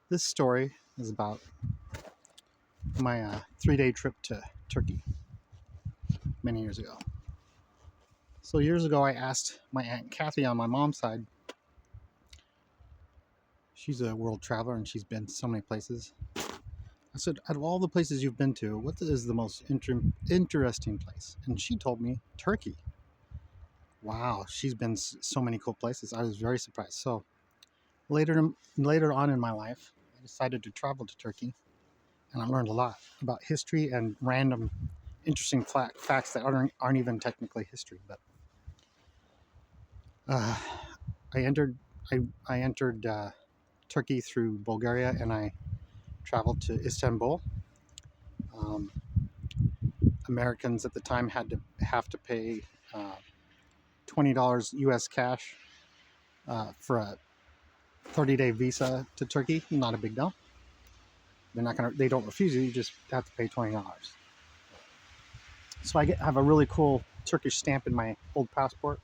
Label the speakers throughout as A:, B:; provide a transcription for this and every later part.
A: This story is about my 3-day trip to Turkey many years ago. So years ago, I asked my Aunt Kathy on my mom's side. She's a world traveler and she's been so many places. I said, out of all the places you've been to, what is the most interesting place? And she told me Turkey. Wow, she's been so many cool places. I was very surprised. So later on in my life, I decided to travel to Turkey, and I learned a lot about history and random interesting facts that aren't even technically history. But uh, I entered I entered Turkey through Bulgaria, and I traveled to Istanbul. Um, Americans at the time have to pay $20 U.S. cash for a 30-day visa to Turkey. Not a big deal. They don't refuse you. You just have to pay $20. So I have a really cool Turkish stamp in my old passport,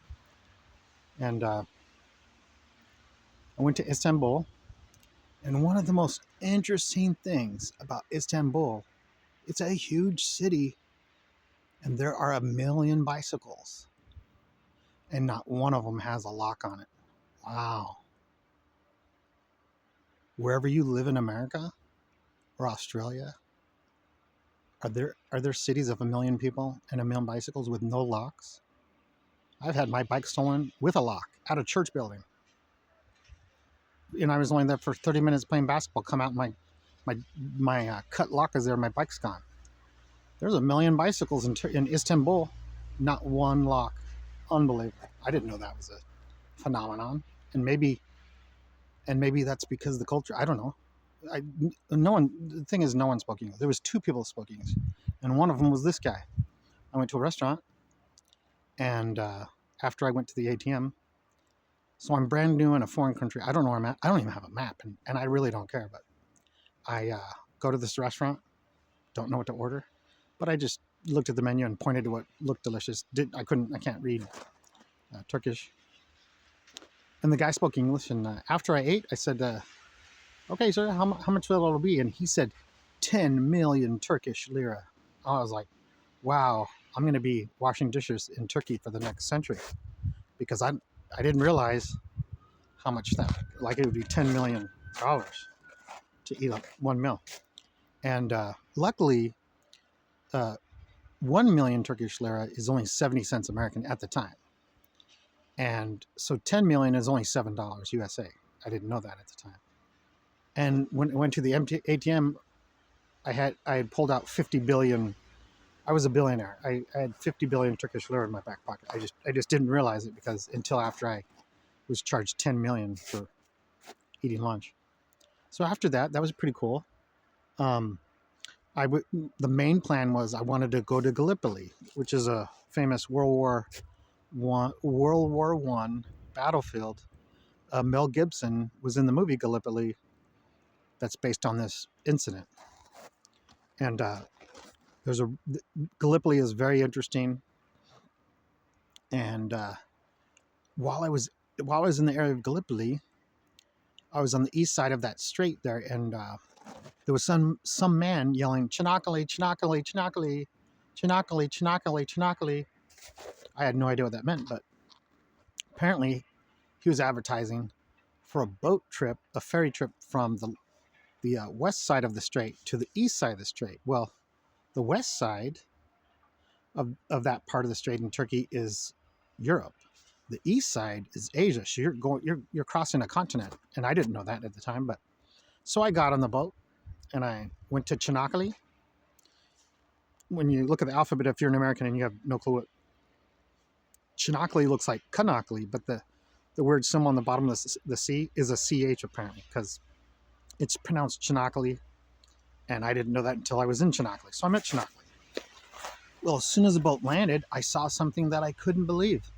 A: and I went to Istanbul. And one of the most interesting things about Istanbul, it's a huge city, and there are 1 million bicycles, and not one of them has a lock on it. Wow. Wherever you live in America or Australia, are there cities of 1 million people and 1 million bicycles with no locks? I've had my bike stolen with a lock at a church building. And I was only there for 30 minutes playing basketball. Come out, my cut lock is there. My bike's gone. There's 1 million bicycles in Istanbul, not one lock. Unbelievable. I didn't know that was a phenomenon, and maybe that's because of the culture. I don't know. No one. The thing is, no one spoke English. There was 2 people who spoke English, and one of them was this guy. I went to a restaurant, and after I went to the ATM, so I'm brand new in a foreign country. I don't know where I'm at. I don't even have a map, and I really don't care. But I go to this restaurant, don't know what to order, but I just looked at the menu and pointed to what looked delicious. I can't read Turkish. And the guy spoke English. And after I ate, I said, okay, sir, how much will it be? And he said, 10 million Turkish lira. I was like, wow, I'm going to be washing dishes in Turkey for the next century, because I didn't realize how much like it would be $10 million to eat one meal. And luckily, uh, 1 million Turkish lira is only 70 cents American at the time. And so 10 million is only $7 USA. I didn't know that at the time. And when I went to the ATM, I had pulled out 50 billion. I was a billionaire. I had 50 billion Turkish lira in my back pocket. I just didn't realize it until after I was charged 10 million for eating lunch. So after that was pretty cool. The main plan was I wanted to go to Gallipoli, which is a famous World War One battlefield. Mel Gibson was in the movie Gallipoli, that's based on this incident. And Gallipoli is very interesting. And while I was in the area of Gallipoli, I was on the east side of that strait there, and there was some man yelling "Chinakali, Chinakali, Chinakali, Chinakali, Chinakali, Chinakali." I had no idea what that meant, but apparently he was advertising for a boat trip, a ferry trip from the west side of the strait to the east side of the strait. Well, the west side of that part of the strait in Turkey is Europe. The east side is Asia. So you're crossing a continent, and I didn't know that at the time. But so I got on the boat and I went to Chinakali. When you look at the alphabet, if you're an American and you have no clue what Chinakali looks like, Kanakali, but the word symbol on the bottom of the C is a CH apparently, because it's pronounced Chinakali, and I didn't know that until I was in Chinakali. So I'm at Chinakali. Well, as soon as the boat landed, I saw something that I couldn't believe.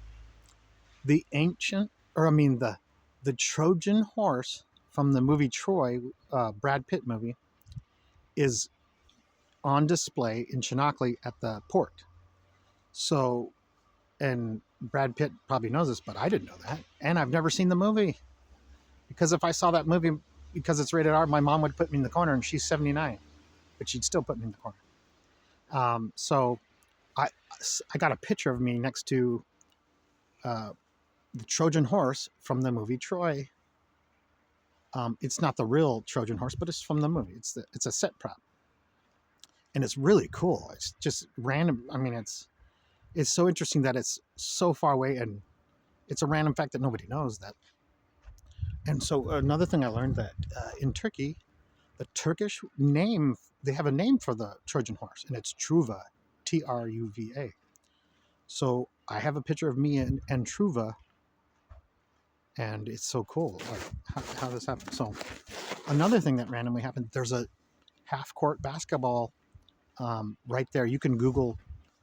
A: The Trojan horse from the movie Troy, Brad Pitt movie, is on display in Chinakali at the port. So, and Brad Pitt probably knows this, but I didn't know that. And I've never seen the movie. Because if I saw that movie, because it's rated R, my mom would put me in the corner, and she's 79, but she'd still put me in the corner. So I I got a picture of me next to uh, the Trojan horse from the movie Troy. It's not the real Trojan horse, but it's from the movie. It's a set prop, and it's really cool. It's just random. I mean, it's so interesting that it's so far away, and it's a random fact that nobody knows that. And so another thing I learned that in Turkey, the Turkish name, they have a name for the Trojan horse, and it's Truva, Truva. So I have a picture of me and Truva, and it's so cool, like how this happened. So another thing that randomly happened, there's a half court basketball right there. You can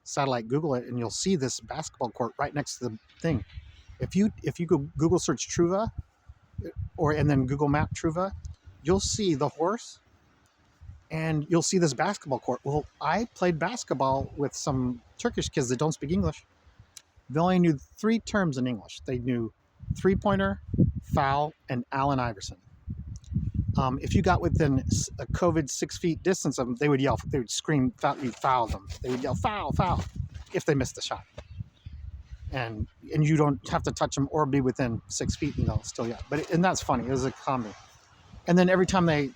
A: satellite Google it, and you'll see this basketball court right next to the thing. If you go Google search Truva, and then Google Map Truva, you'll see the horse, and you'll see this basketball court. Well, I played basketball with some Turkish kids that don't speak English. They only knew 3 terms in English. They knew three-pointer, foul, and Allen Iverson. If you got within a COVID 6 feet distance of them, they would yell, they would scream, you fouled them. They would yell, foul, foul, if they missed the shot. And you don't have to touch them or be within 6 feet, and they'll still yell. And that's funny. It was a comedy. And then every time they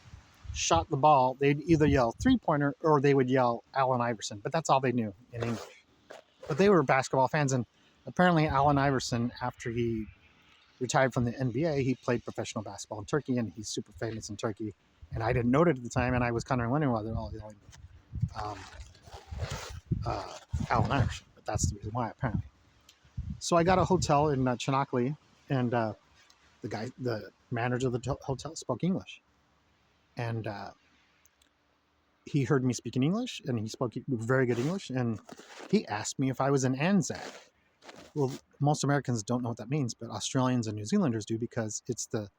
A: shot the ball, they'd either yell three-pointer or they would yell Allen Iverson. But that's all they knew in English. But they were basketball fans, and apparently Allen Iverson, after he retired from the NBA, he played professional basketball in Turkey, and he's super famous in Turkey. And I didn't know it at the time, and I was kind of wondering why they're all yelling Allen Iverson. But that's the reason why, apparently. So I got a hotel in Çanakkale, and the manager of the hotel spoke English. And he heard me speaking English, and he spoke very good English, and he asked me if I was an Anzac. Well, most Americans don't know what that means, but Australians and New Zealanders do, because it's the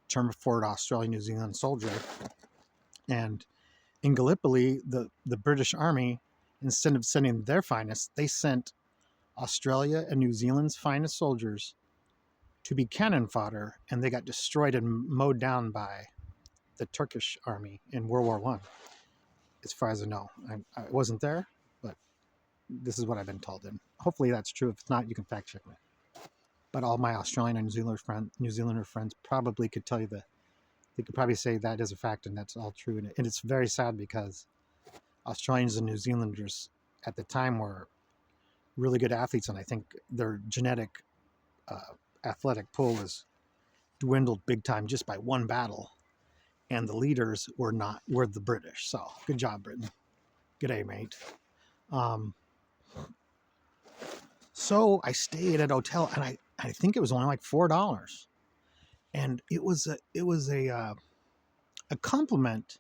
A: term for an Australian-New Zealand soldier. And in Gallipoli, the British Army, instead of sending their finest, they sent Australia and New Zealand's finest soldiers to be cannon fodder, and they got destroyed and mowed down by the Turkish army in World War I, as far as I know. I wasn't there, but this is what I've been told, and hopefully that's true. If it's not, you can fact check me. But all my Australian and New Zealander friends probably could tell you that. They could probably say that is a fact, and that's all true. And it's very sad, because Australians and New Zealanders at the time were really good athletes, and I think their genetic athletic pool was dwindled big time just by one battle. And the leaders were the British. So good job, Britain. Good day, mate. So I stayed at a hotel, and I think it was only like $4, and it was a compliment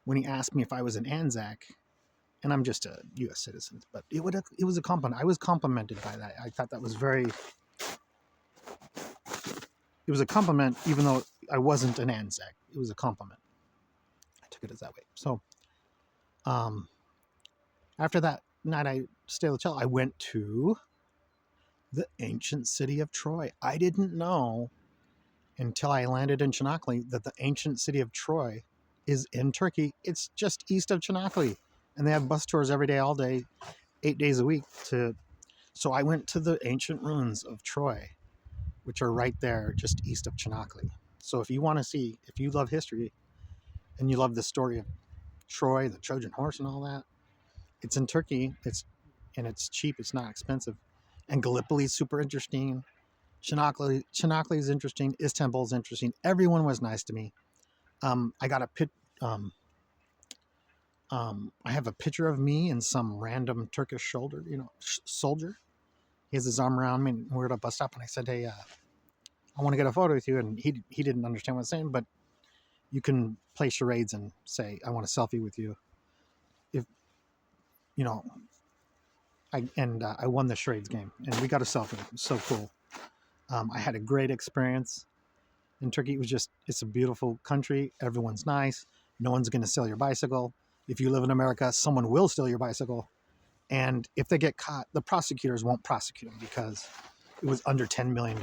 A: when he asked me if I was an Anzac, and I'm just a U.S. citizen. But it was a compliment. I was complimented by that. I thought that was very. It was a compliment, even though I wasn't an Anzac. It was a compliment. I took it as that way. So, after that night I stayed at the hotel, I went to the ancient city of Troy. I didn't know until I landed in Çanakkale that the ancient city of Troy is in Turkey. It's just east of Çanakkale, and they have bus tours every day, all day, 8 days a week. So I went to the ancient ruins of Troy, which are right there, just east of Çanakkale. So if you love history, and you love the story of Troy, the Trojan horse, and all that, it's in Turkey. It's cheap. It's not expensive. And Gallipoli is super interesting. Çanakkale is interesting. Istanbul is interesting. Everyone was nice to me. I got I have a picture of me and some random Turkish soldier. He has his arm around me, and we're at a bus stop, and I said, "Hey, I want to get a photo with you." And he didn't understand what I was saying, but you can play charades and say, "I want a selfie with you." If you know, I won the charades game, and we got a selfie. It was so cool. I had a great experience in Turkey. It's a beautiful country. Everyone's nice. No one's going to steal your bicycle. If you live in America, someone will steal your bicycle. And if they get caught, the prosecutors won't prosecute them, because it was under $10 million.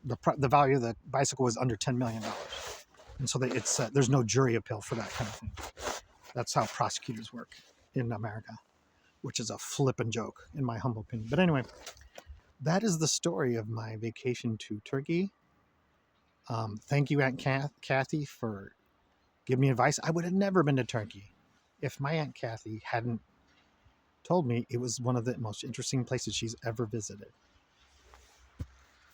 A: The value of the bicycle was under $10 million. And so there's no jury appeal for that kind of thing. That's how prosecutors work in America, which is a flippin' joke, in my humble opinion. But anyway, that is the story of my vacation to Turkey. Thank you, Aunt Kathy, for giving me advice. I would have never been to Turkey if my Aunt Kathy hadn't told me it was one of the most interesting places she's ever visited.